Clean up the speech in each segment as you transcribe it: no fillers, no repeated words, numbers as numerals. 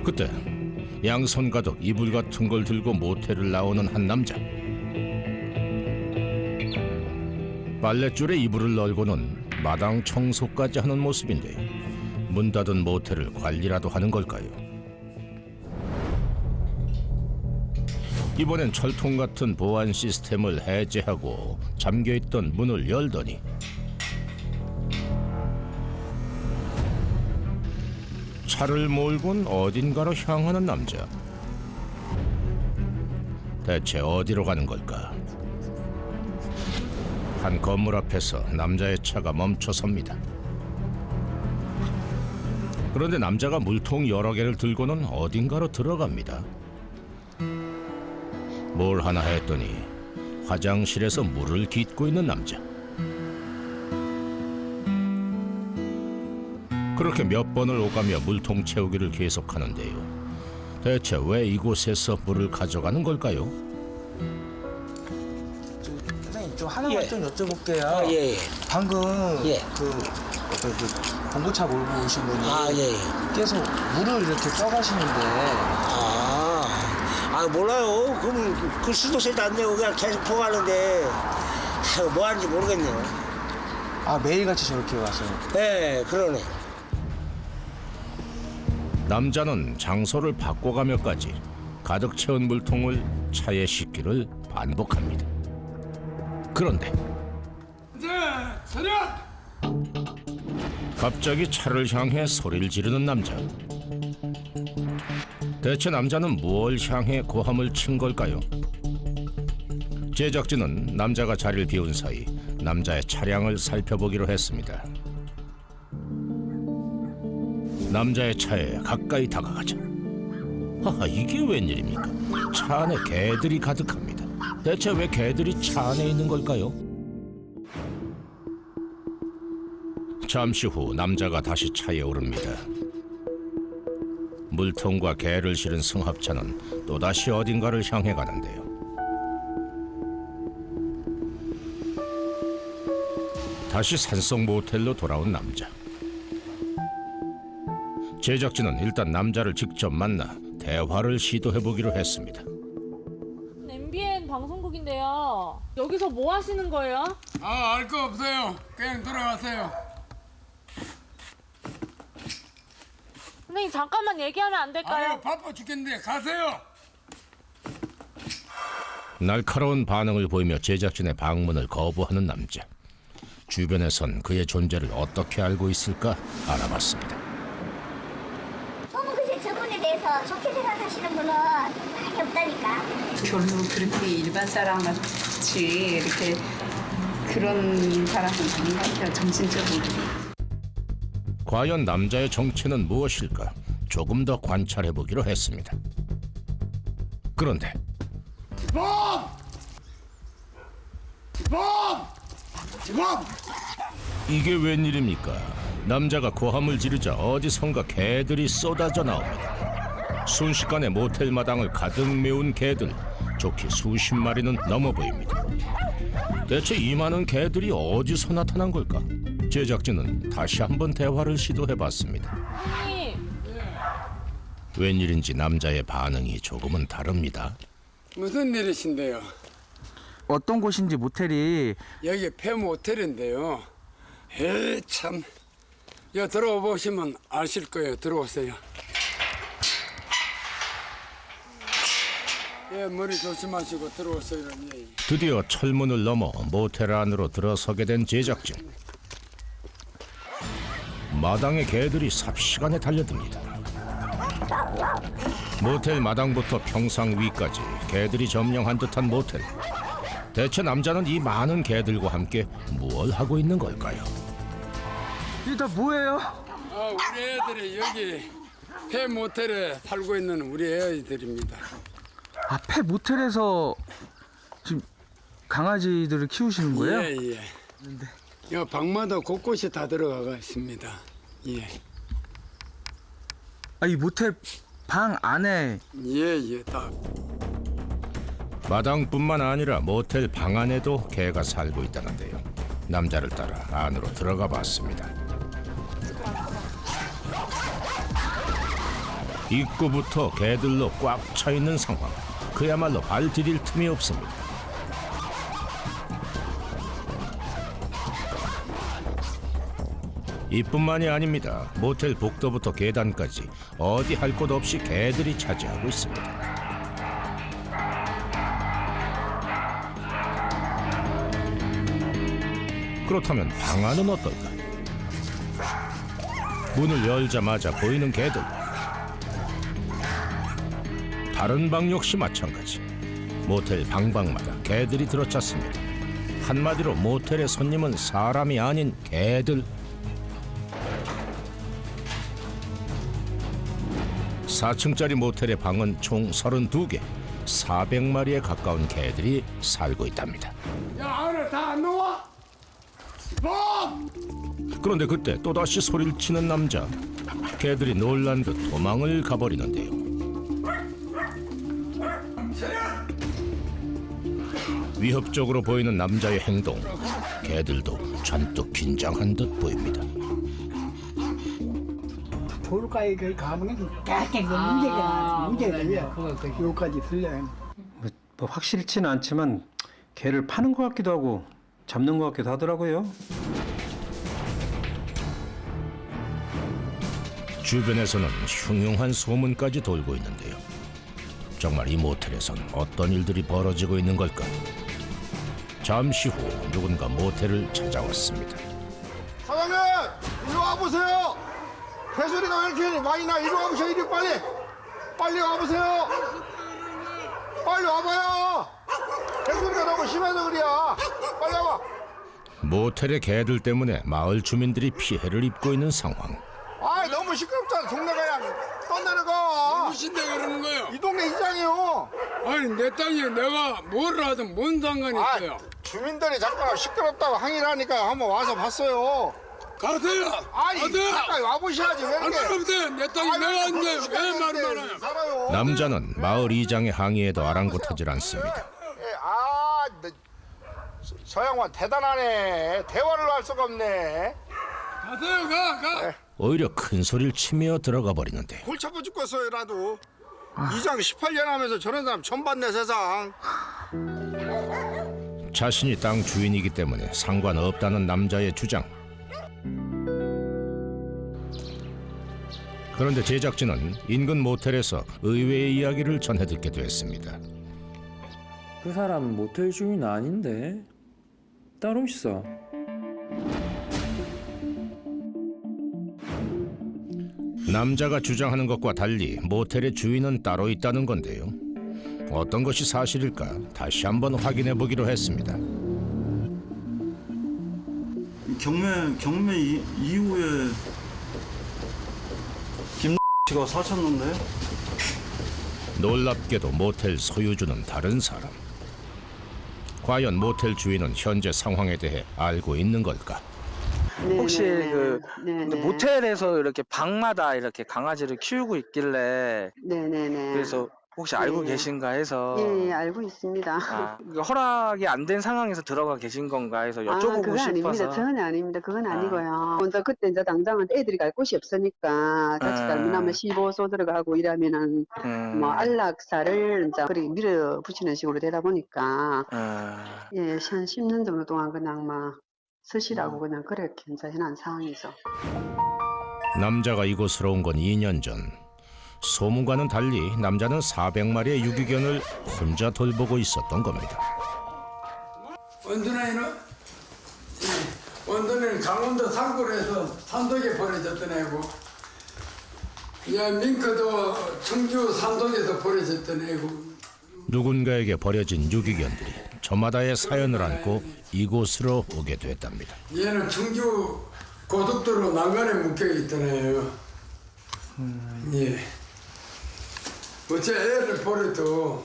그때 양손 가득 이불 같은 걸 들고 모텔을 나오는 한 남자. 빨랫줄에 이불을 널고는 마당 청소까지 하는 모습인데요. 문 닫은 모텔을 관리라도 하는 걸까요? 이번엔 철통 같은 보안 시스템을 해제하고 잠겨있던 문을 열더니 차를 몰곤 어딘가로 향하는 남자. 대체 어디로 가는 걸까? 한 건물 앞에서 남자의 차가 멈춰섭니다. 그런데 남자가 물통 여러 개를 들고는 어딘가로 들어갑니다. 뭘 하나 했더니 화장실에서 물을 깃고 있는 남자. 그렇게 몇 번을 오가며 물통 채우기를 계속하는데요. 대체 왜 이곳에서 물을 가져가는 걸까요? 선생님 좀 하나만 예. 좀 여쭤볼게요. 예. 방금 예. 그 어떤 그 봉고차 몰고 오신 분이 예. 계속 물을 이렇게 떠가시는데 몰라요. 그럼 그 수도세도 안 내고 그냥 계속 포가는데 뭐 하는지 모르겠네요. 매일같이 저렇게 와서 예, 그러네. 남자는 장소를 바꿔가며까지 가득 채운 물통을 차에 싣기를 반복합니다. 그런데 갑자기 차를 향해 소리를 지르는 남자. 대체 남자는 무엇을 향해 고함을 친 걸까요? 제작진은 남자가 자리를 비운 사이 남자의 차량을 살펴보기로 했습니다. 남자의 차에 가까이 다가가자. 하하, 이게 웬일입니까? 차 안에 개들이 가득합니다. 대체 왜 개들이 차 안에 있는 걸까요? 잠시 후 남자가 다시 차에 오릅니다. 물통과 개를 실은 승합차는 또다시 어딘가를 향해 가는데요. 다시 산속 모텔로 돌아온 남자. 제작진은 일단 남자를 직접 만나 대화를 시도해보기로 했습니다. MBN 방송국인데요. 여기서 뭐 하시는 거예요? 알 거 없어요. 그냥 돌아가세요. 선생님 잠깐만 얘기하면 안 될까요? 바빠 죽겠는데 가세요. 날카로운 반응을 보이며 제작진의 방문을 거부하는 남자. 주변에선 그의 존재를 어떻게 알고 있을까 알아봤습니다. 글쎄 저분에 대해서 좋게 생각하시는 분은 많이 없다니까. 별로 그렇게 일반 사람 같이 이렇게 그런 사람은 아닌 것 같아요. 정신적으로. 과연 남자의 정체는 무엇일까? 조금 더 관찰해보기로 했습니다. 그런데 이게 웬일입니까? 남자가 고함을 지르자 어디선가 개들이 쏟아져 나옵니다. 순식간에 모텔 마당을 가득 메운 개들, 좋게 수십 마리는 넘어 보입니다. 대체 이 많은 개들이 어디서 나타난 걸까? 제작진은 다시 한번 대화를 시도해봤습니다. 선생님, 웬일인지 남자의 반응이 조금은 다릅니다. 무슨 일이신데요? 어떤 곳인지 모텔이 여기 폐모텔인데요. 참. 여 들어와 보시면 아실 거예요. 들어오세요. 머리 조심하시고 들어오세요. 예. 드디어 철문을 넘어 모텔 안으로 들어서게 된 제작진. 마당에 개들이 삽시간에 달려듭니다. 모텔 마당부터 평상 위까지 개들이 점령한 듯한 모텔. 대체 남자는 이 많은 개들과 함께 뭘 하고 있는 걸까요? 이게 다 뭐예요? 우리 애들이 여기 폐모텔에 살고 있는 우리 애들입니다. 폐 모텔에서 지금 강아지들을 키우시는 거예요? 예. 여 방마다 곳곳이 다 들어가 있습니다. 예. 이 모텔 방 안에 예, 다. 마당뿐만 아니라 모텔 방 안에도 개가 살고 있다는데요. 남자를 따라 안으로 들어가 봤습니다. 입구부터 개들로 꽉 차 있는 상황. 그야말로 발 디딜 틈이 없습니다. 이뿐만이 아닙니다. 모텔 복도부터 계단까지 어디 할 곳 없이 개들이 차지하고 있습니다. 그렇다면 방 안은 어떨까? 문을 열자마자 보이는 개들. 다른 방 역시 마찬가지. 모텔 방방마다 개들이 들어찼습니다. 한마디로 모텔의 손님은 사람이 아닌 개들. 4층짜리 모텔의 방은 총 32개, 400마리에 가까운 개들이 살고 있답니다. 야, 안에 다 안 나와? 그런데 그때 또다시 소리를 치는 남자. 개들이 놀란 듯 도망을 가버리는데요. 위협적으로 보이는 남자의 행동. 개들도 잔뜩 긴장한 듯 보입니다. 돌가에 그 가면 깨끗 문제가 들려. 여기까지 들려요. 뭐 확실치는 않지만 개를 파는 것 같기도 하고 잡는 것 같기도 하더라고요. 주변에서는 흉흉한 소문까지 돌고 있는데요. 정말 이 모텔에선 어떤 일들이 벌어지고 있는 걸까? 잠시 후 누군가 모텔을 찾아왔습니다. 사장님, 이리 와보세요. 개소리가 왜 이렇게 많이 나? 이리 와보세요. 이리 빨리 와보세요. 빨리 와봐요. 개소리가 너무 심해서 그래야. 빨리 와봐. 모텔의 개들 때문에 마을 주민들이 피해를 입고 있는 상황. 아, 너무 시끄럽잖아. 동네가 그냥 떠내려가. 무슨데 그러는 거예요? 이 동네 이장이요. 아니, 내 땅에 내가 뭘 하든 뭔 상관이 있어요? 주민들이 자꾸 시끄럽다고 항의를 하니까 한번 와서 봤어요. 가세요. 아니, 가세요. 가까이 와보셔야지. 왜 안 이렇게. 그러면 내 땅이 아니, 내가 안돼. 그런 시간이 왜 말을 있는데 많아요? 살아요. 남자는 마을 이장의 항의에도 아랑곳하질 않습니다. 저 양반 대단하네. 대화를 할 수가 없네. 가세요. 가. 오히려 큰 소리를 치며 들어가 버리는데 골치 아파 죽겠어요, 나도. 이장 18년 하면서 저런 사람 처음 봤네, 세상. 자신이 땅 주인이기 때문에 상관없다는 남자의 주장. 그런데 제작진은 인근 모텔에서 의외의 이야기를 전해 듣게 됐습니다. 그 사람 모텔 주인 아닌데 따로 있어. 남자가 주장하는 것과 달리 모텔의 주인은 따로 있다는 건데요. 어떤 것이 사실일까 다시 한번 확인해 보기로 했습니다. 경매 이후에 김씨가 사셨는데? 놀랍게도 모텔 소유주는 다른 사람. 과연 모텔 주인은 현재 상황에 대해 알고 있는 걸까? 혹시 근데 모텔에서 이렇게 방마다 이렇게 강아지를 키우고 있길래 네네네. 그래서 혹시 알고 계신가 해서 예, 알고 있습니다. 이거 허락이 안 된 상황에서 들어가 계신 건가 해서 여쭤보고 그건 싶어서. 아닙니다. 전혀 아닙니다. 그건 아니고요. 먼저 그때 이제 당장은 애들이 갈 곳이 없으니까 같이 갈면하면 15소 들어가고 이러면은 뭐 안락사를 이제 그렇게 밀어붙이는 식으로 되다 보니까 예, 한 10년 정도 동안 그냥 막 서시라고 그냥 그렇게 이제 해놓은 상황이죠. 남자가 이곳으로 온 건 2년 전. 소문과는 달리 남자는 400마리의 유기견을 혼자 돌보고 있었던 겁니다. 원둔아이는? 원둔아이는 강원도 산골에서 산독에 버려졌던 애고, 야, 밍크도 청주 산독에서 버려졌던 애고. 누군가에게 버려진 유기견들이 저마다의 사연을 안고 이곳으로 오게 됐답니다. 얘는 청주 고속도로 난간에 묶여있던 애예요. 예. 어째 애를 버려도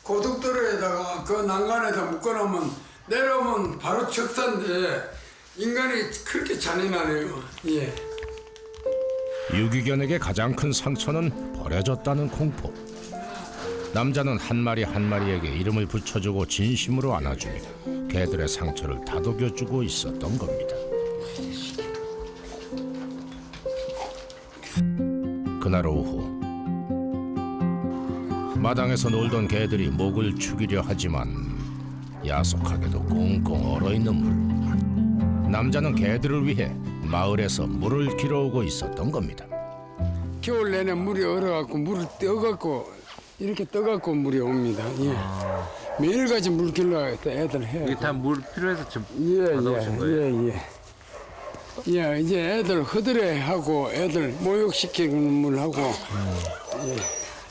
고속도로에다가 그 난간에다 묶어놓으면 내려오면 바로 적산데 인간이 그렇게 잔인하네요. 예. 유기견에게 가장 큰 상처는 버려졌다는 공포. 남자는 한 마리 한 마리에게 이름을 붙여주고 진심으로 안아주며 개들의 상처를 다독여주고 있었던 겁니다. 그날 오후 마당에서 놀던 개들이 목을 축이려 하지만 야속하게도 꽁꽁 얼어있는 물. 남자는 개들을 위해 마을에서 물을 길어오고 있었던 겁니다. 겨울 내내 물이 얼어갖고 물을 떠갖고 이렇게 떠갖고 물이 옵니다. 예. 매일같이 물 길러야겠다 애들 해. 이게 다 물 필요해서 지금 받아오신 거예요? 예, 이제 애들 허드레 하고 애들 목욕시키는 물하고 예,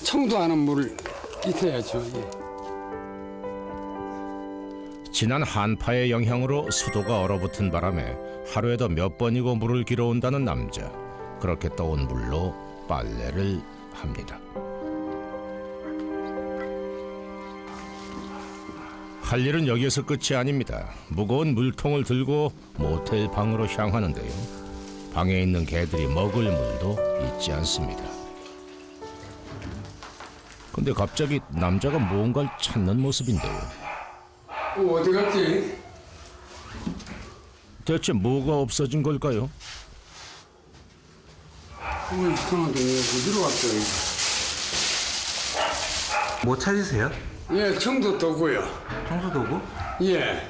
청소하는 물 있어야죠. 예. 지난 한파의 영향으로 수도가 얼어붙은 바람에 하루에도 몇 번이고 물을 길어온다는 남자. 그렇게 떠온 물로 빨래를 합니다. 할 일은 여기에서 끝이 아닙니다. 무거운 물통을 들고 모텔 방으로 향하는데요. 방에 있는 개들이 먹을 물도 잊지 않습니다. 근데 갑자기 남자가 무언가를 찾는 모습인데요. 어디 갔지? 대체 뭐가 없어진 걸까요? 이상하게 어디로 갔어요? 뭐 찾으세요? 예, 청도 도구요. 청소 도구? 예.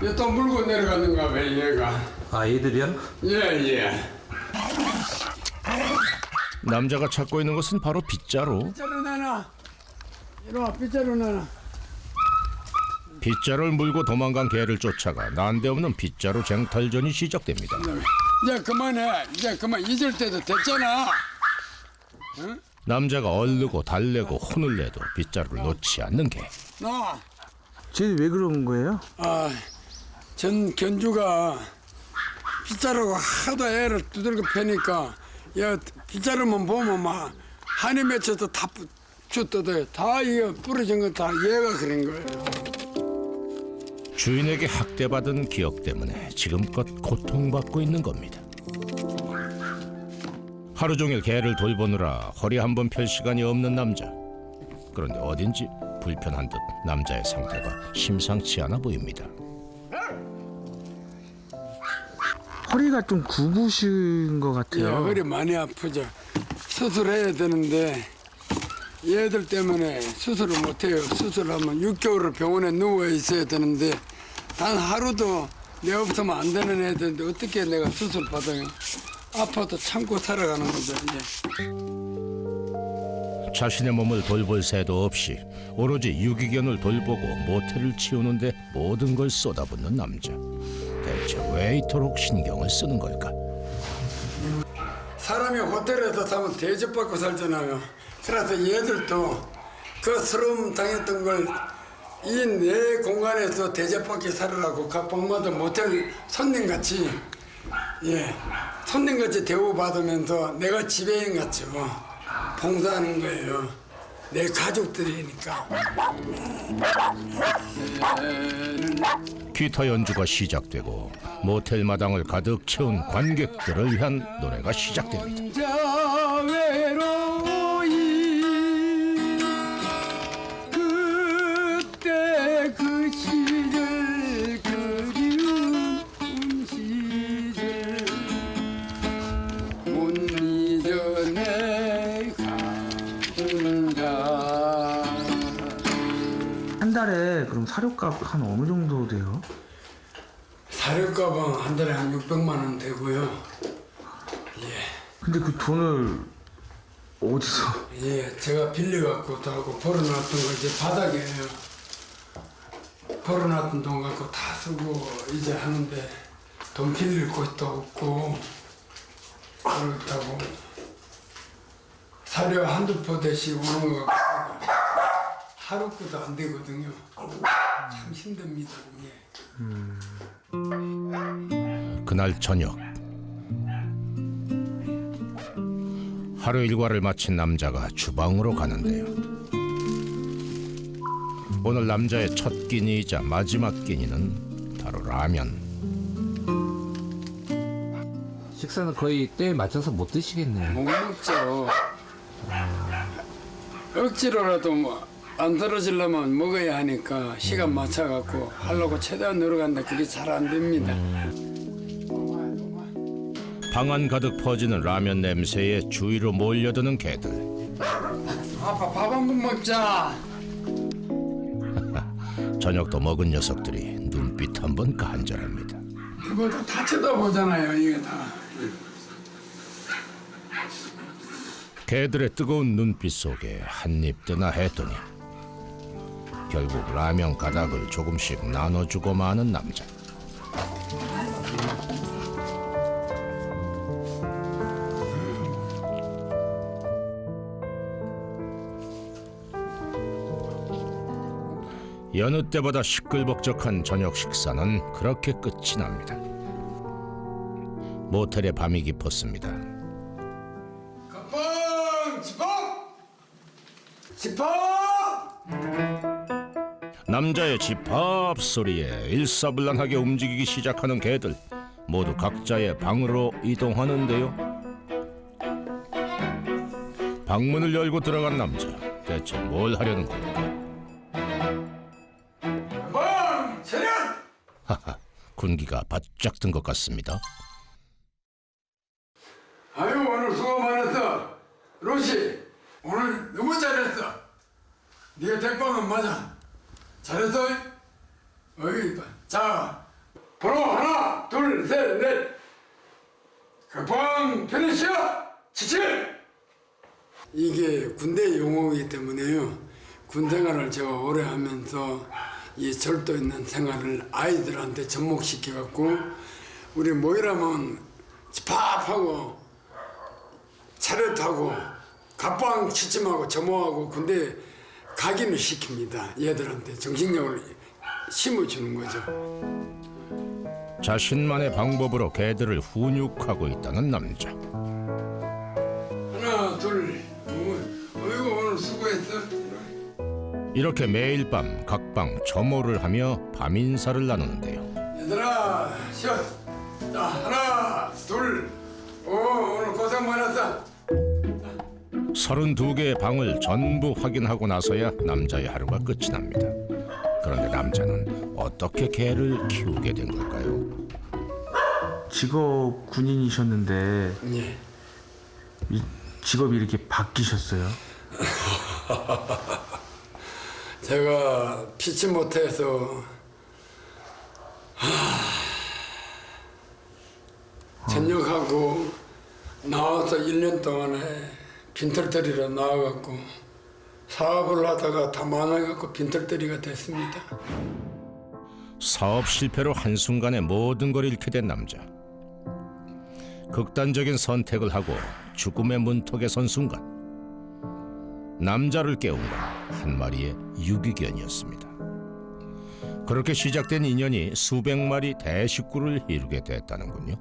얘 또 물고 내려갔는가 봐, 얘가. 아, 얘들이요? 예. 남자가 찾고 있는 것은 바로 빗자루. 빗자루 내놔. 이리 와, 빗자루 내놔. 빗자루를 물고 도망간 개를 쫓아가 난데없는 빗자루 쟁탈전이 시작됩니다. 이제 그만해. 이제 그만 잊을 때도 됐잖아. 응? 남자가 얼르고 달래고 혼을 내도 빗자루를 놓지 않는 개. 나. 쟤왜 그런 거예요? 아, 전 견주가 빗자루가 하도 애를 두들겨 패니까 야 빗자루만 보면 막 한이 맺혀서 다 줬더니 다 이거 부러진 거 다 얘가 그런 거예요. 주인에게 학대받은 기억 때문에 지금껏 고통받고 있는 겁니다. 하루 종일 개를 돌보느라 허리 한 번 펼 시간이 없는 남자. 그런데 어딘지 불편한 듯 남자의 상태가 심상치 않아 보입니다. 허리가 좀 굽으신 것 예, 같아요. 허리 많이 아프죠. 수술해야 되는데 얘들 때문에 수술을 못해요. 수술하면 6개월을 병원에 누워 있어야 되는데 단 하루도 내 없으면 안 되는 애들인데 어떻게 내가 수술 받아요. 아파도 참고 살아가는 거죠. 예. 자신의 몸을 돌볼 새도 없이 오로지 유기견을 돌보고 모태를 치우는데 모든 걸 쏟아붓는 남자. 대체 왜 이토록 신경을 쓰는 걸까? 사람이 호텔에서 사면 대접받고 살잖아요. 그래서 얘들도 그 스러움 당했던 걸 이 내 공간에서 대접받게 살으라고 각 방마다 모텔 손님같이 예 손님같이 대우받으면서 내가 지배인같이 봉사하는 거예요. 내 가족들이니까. 기타 연주가 시작되고 모텔 마당을 가득 채운 관객들을 위한 노래가 시작됩니다. 혼자 외로이 그때 그 시절 그리운 시절 못 잊어 내가 혼자. 한 달에 그럼 사료값 한 어느 정도 돼요? 사료값은 한 달에 한 600만 원 되고요. 예. 근데 그 돈을 어디서? 예, 제가 빌려갖고도 하고 벌어놨던 거 이제 바닥에요. 벌어놨던 돈 갖고 다 쓰고 이제 하는데 돈 빌릴 곳도 없고 그렇다고 사료 한두 포대씩 오는 거 갖고 하루 것도 안 되거든요. 참 힘듭니다. 예. 그날 저녁 하루 일과를 마친 남자가 주방으로 가는데요. 오늘 남자의 첫 끼니이자 마지막 끼니는 바로 라면. 식사는 거의 때에 맞춰서 못 드시겠네요. 못 먹죠. 억지로라도 안 떨어지려면 먹어야 하니까 시간 맞춰갖고 하려고 최대한 노력하는데 그게 잘 안 됩니다. 방 안 가득 퍼지는 라면 냄새에 주위로 몰려드는 개들. 아빠 밥 한 번 먹자. 저녁도 먹은 녀석들이 눈빛 한번 간절합니다. 이것도 다 쳐다보잖아요, 이게 다. 개들의 뜨거운 눈빛 속에 한입 뜨나 했더니 결국 라면 가닥을 조금씩 나눠주고 마는 남자. 여느 때보다 시끌벅적한 저녁 식사는 그렇게 끝이 납니다. 모텔에 밤이 깊었습니다. 가빵! 지팡! 지팡! 남자의 집합 소리에 일사불란하게 움직이기 시작하는 개들. 모두 각자의 방으로 이동하는데요. 방문을 열고 들어간 남자. 대체 뭘 하려는 걸까? 가빵! 차렷! 하하, 군기가 바짝 든 것 같습니다. 아유, 오늘 수고 많았어. 로시, 오늘 너무 잘했어. 네가 대빵은 맞아. 잘했어? 어이, 자, 번호 하나, 둘, 셋, 넷. 가빵 피니셔! 지칠! 이게 군대 용어이기 때문에요. 군 생활을 제가 오래 하면서 이 절도 있는 생활을 아이들한테 접목시켜갖고 우리 모이라면 집합하고 차렷하고 갑방 취침하고 점호하고 군대 각인을 시킵니다. 얘들한테 정신력을 심어주는 거죠. 자신만의 방법으로 개들을 훈육하고 있다는 남자. 하나 둘 어이구 오늘 수고했어. 이렇게 매일 밤 각방 점호를 하며 밤 인사를 나누는데요. 얘들아 쉬어. 자 하나 둘 오늘 고생 많았어. 32개의 방을 전부 확인하고 나서야 남자의 하루가 끝이 납니다. 그런데 남자는 어떻게 개를 키우게 된 걸까요? 직업 군인이셨는데 예. 이 직업이 이렇게 바뀌셨어요? 제가 피치 못해서 전역하고 나와서 1년 동안에 빈털터리로 나와갖고 사업을 하다가 다 망해갖고 빈털터리가 됐습니다. 사업 실패로 한순간에 모든 걸 잃게 된 남자. 극단적인 선택을 하고 죽음의 문턱에 선 순간 남자를 깨운 건 한 마리의 유기견이었습니다. 그렇게 시작된 인연이 수백 마리 대식구를 이루게 됐다는군요.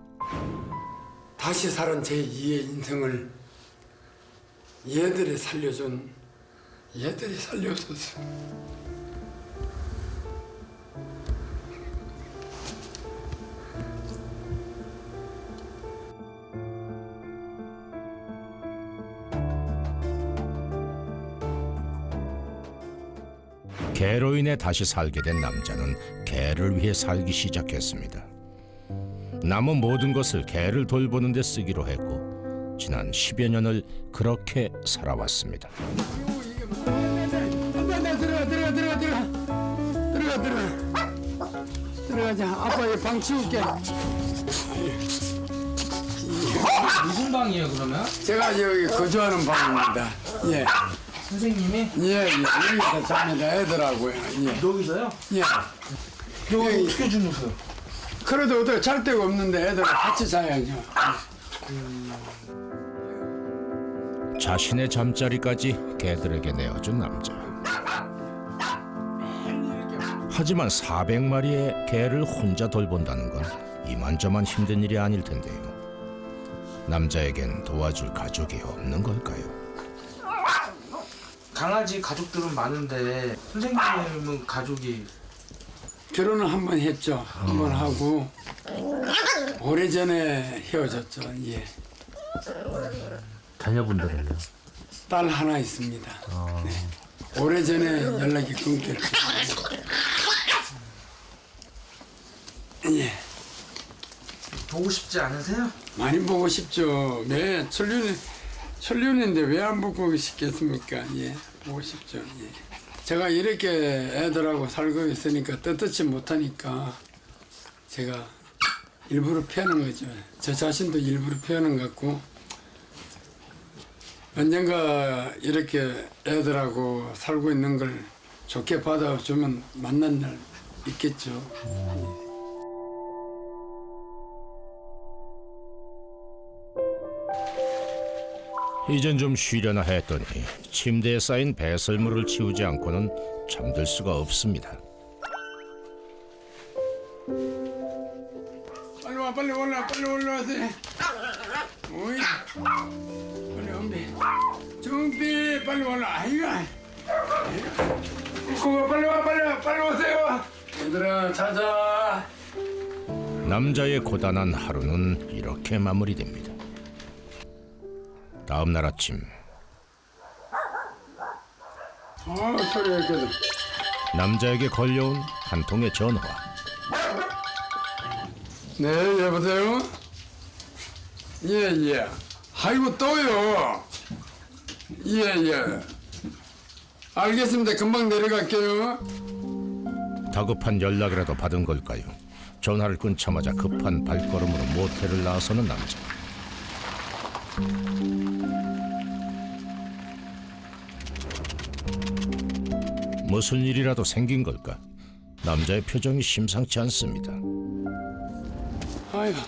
다시 살은 제2의 인생을 얘들이 살려줬어. 개로 인해 다시 살게 된 남자는 개를 위해 살기 시작했습니다. 남은 모든 것을 개를 돌보는 데 쓰기로 했고 지난 10여 년을 그렇게 살아왔습니다. 들어가자. 아빠 방 치울게. 무슨 방이에요 그러면? 제가 여기 거주하는 방입니다. 예. 선생님이? 예, 여기서 잡니다. 애들하고요. 예. 여기서요? 예. 여기 어떻게 주무세요? 그래도 어떻게 잘 데가 없는데 애들 같이 자야죠. 자신의 잠자리까지 개들에게 내어준 남자. 하지만 400마리의 개를 혼자 돌본다는 건 이만저만 힘든 일이 아닐 텐데요. 남자에겐 도와줄 가족이 없는 걸까요? 강아지 가족들은 많은데 선생님은 가족이 결혼을 한 번 했죠. 한 번 하고 오래전에 헤어졌죠. 예. 자녀분들은요? 딸 하나 있습니다. 네. 오래전에 연락이 끊겼죠. 예. 보고 싶지 않으세요? 많이 보고 싶죠. 매 천년에 천륜인데 왜 안 보고 싶겠습니까? 예, 보고 싶죠. 예. 제가 이렇게 애들하고 살고 있으니까 떳떳지 못하니까 제가 일부러 피하는 거죠. 저 자신도 일부러 피하는 것 같고 언젠가 이렇게 애들하고 살고 있는 걸 좋게 받아주면 만난 날 있겠죠. 이젠 좀 쉬려나 했더니 침대에 쌓인 배설물을 치우지 않고는 잠들 수가 없습니다. 빨리 와, 빨리 올라, 빨리 올라와세요. 오이, 빨리 엄비, 정비, 빨리 올라. 아이고, 그거 빨리 와, 빨리 와, 빨리 오세요. 얘들아, 자자. 남자의 고단한 하루는 이렇게 마무리됩니다. 다음 날 아침 소리가 이렇게. 남자에게 걸려온 한 통의 전화. 네, 여보세요? 예, 예. 아이고, 또요. 예, 예. 알겠습니다. 금방 내려갈게요. 다급한 연락이라도 받은 걸까요? 전화를 끊자마자 급한 발걸음으로 모텔을 나서는 남자. 무슨 일이라도 생긴 걸까? 남자의 표정이 심상치 않습니다. 아이고.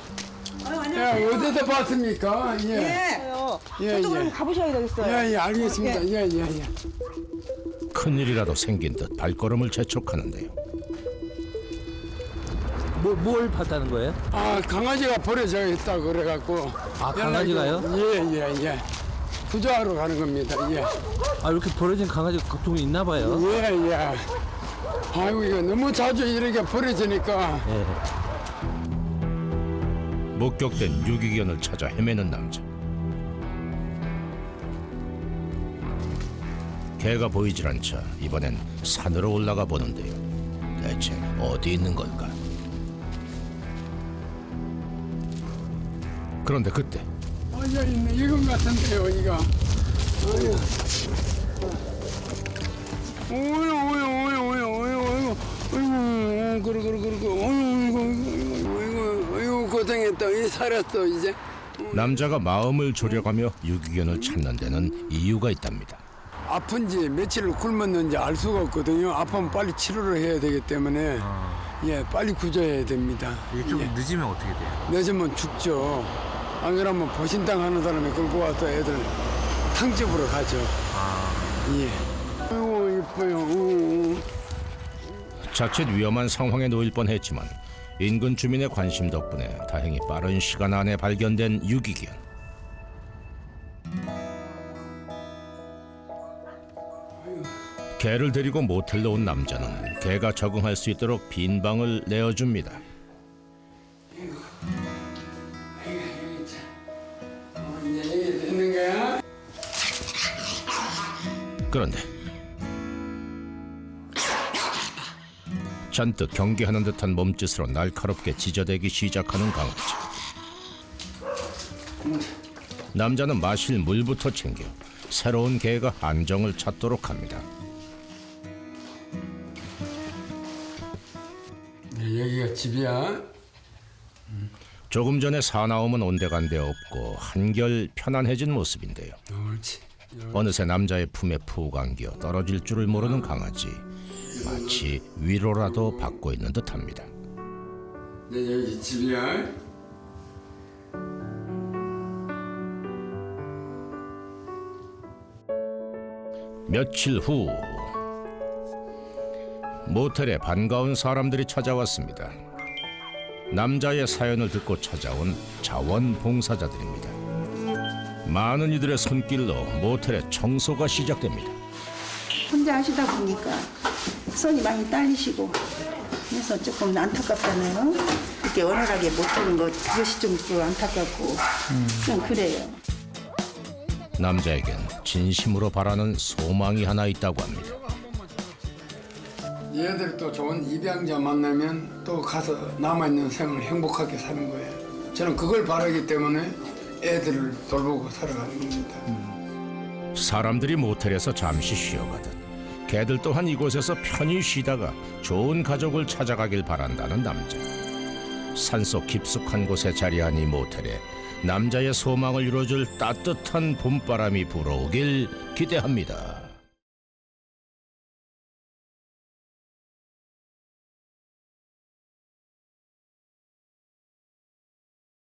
예, 어디서 봤습니까? 예. 예, 저쪽으로 예. 가보셔야 되겠어요. 예, 예, 알겠습니다. 예, 예, 예. 큰일이라도 생긴 듯 발걸음을 재촉하는데요. 뭘 봤다는 거예요? 아, 강아지가 버려져 있다고 그래갖고. 아, 강아지가요? 예, 예, 예. 구조하러 가는 겁니다. 예. 아, 이렇게 버려진 강아지가 보통 있나 봐요. 예, 예. 아이고, 이거 너무 자주 이렇게 버려지니까. 예. 목격된 유기견을 찾아 헤매는 남자. 개가 보이질 않자 이번엔 산으로 올라가 보는데요. 대체 어디 있는 걸까? 그런데 그때 여기 있네. 이건 같은데요, 이거. 어이구, 어이구, 고생했다. 이 살았어, 이제. 남자가 마음을 졸여가며 유기견을 찾는 데는 이유가 있답니다. 아픈지 며칠을 굶었는지 알 수가 없거든요. 아프면 빨리 치료를 해야 되기 때문에 예, 빨리 구조해야 됩니다. 이게 좀 예. 늦으면 어떻게 돼요? 늦으면 죽죠. 안 그러면 보신당 하는 사람이 끌고 와서 애들 탕집으로 가죠. 예. 아이고, 이뻐요. 자칫 위험한 상황에 놓일 뻔했지만 인근 주민의 관심 덕분에 다행히 빠른 시간 안에 발견된 유기견. 개를 데리고 모텔로 온 남자는 개가 적응할 수 있도록 빈 방을 내어줍니다. 이제 되는 거야? 그런데 잔뜩 경계하는 듯한 몸짓으로 날카롭게 짖어대기 시작하는 강아지. 남자는 마실 물부터 챙겨 새로운 개가 안정을 찾도록 합니다. 네, 여기가 집이야. 조금 전에 사나움은 온데간데 없고 한결 편안해진 모습인데요. 옳지. 어느새 남자의 품에 푹 안겨 떨어질 줄을 모르는 강아지. 마치 위로라도 받고 있는 듯합니다. 네, 여기 집이야. 며칠 후 모텔에 반가운 사람들이 찾아왔습니다. 남자의 사연을 듣고 찾아온 자원봉사자들입니다. 많은 이들의 손길로 모텔의 청소가 시작됩니다. 혼자 하시다 보니까 손이 많이 딸리시고 그래서 조금 안타깝잖아요. 이렇게 원활하게 못하는 거 그것이 좀 안타깝고 좀 그래요. 남자에겐 진심으로 바라는 소망이 하나 있다고 합니다. 얘들이 또 좋은 입양자 만나면 또 가서 남아있는 생을 행복하게 사는 거예요. 저는 그걸 바라기 때문에 애들을 돌보고 살아가는 겁니다. 사람들이 모텔에서 잠시 쉬어가듯 개들 또한 이곳에서 편히 쉬다가 좋은 가족을 찾아가길 바란다는 남자. 산속 깊숙한 곳에 자리한 이 모텔에 남자의 소망을 이뤄줄 따뜻한 봄바람이 불어오길 기대합니다.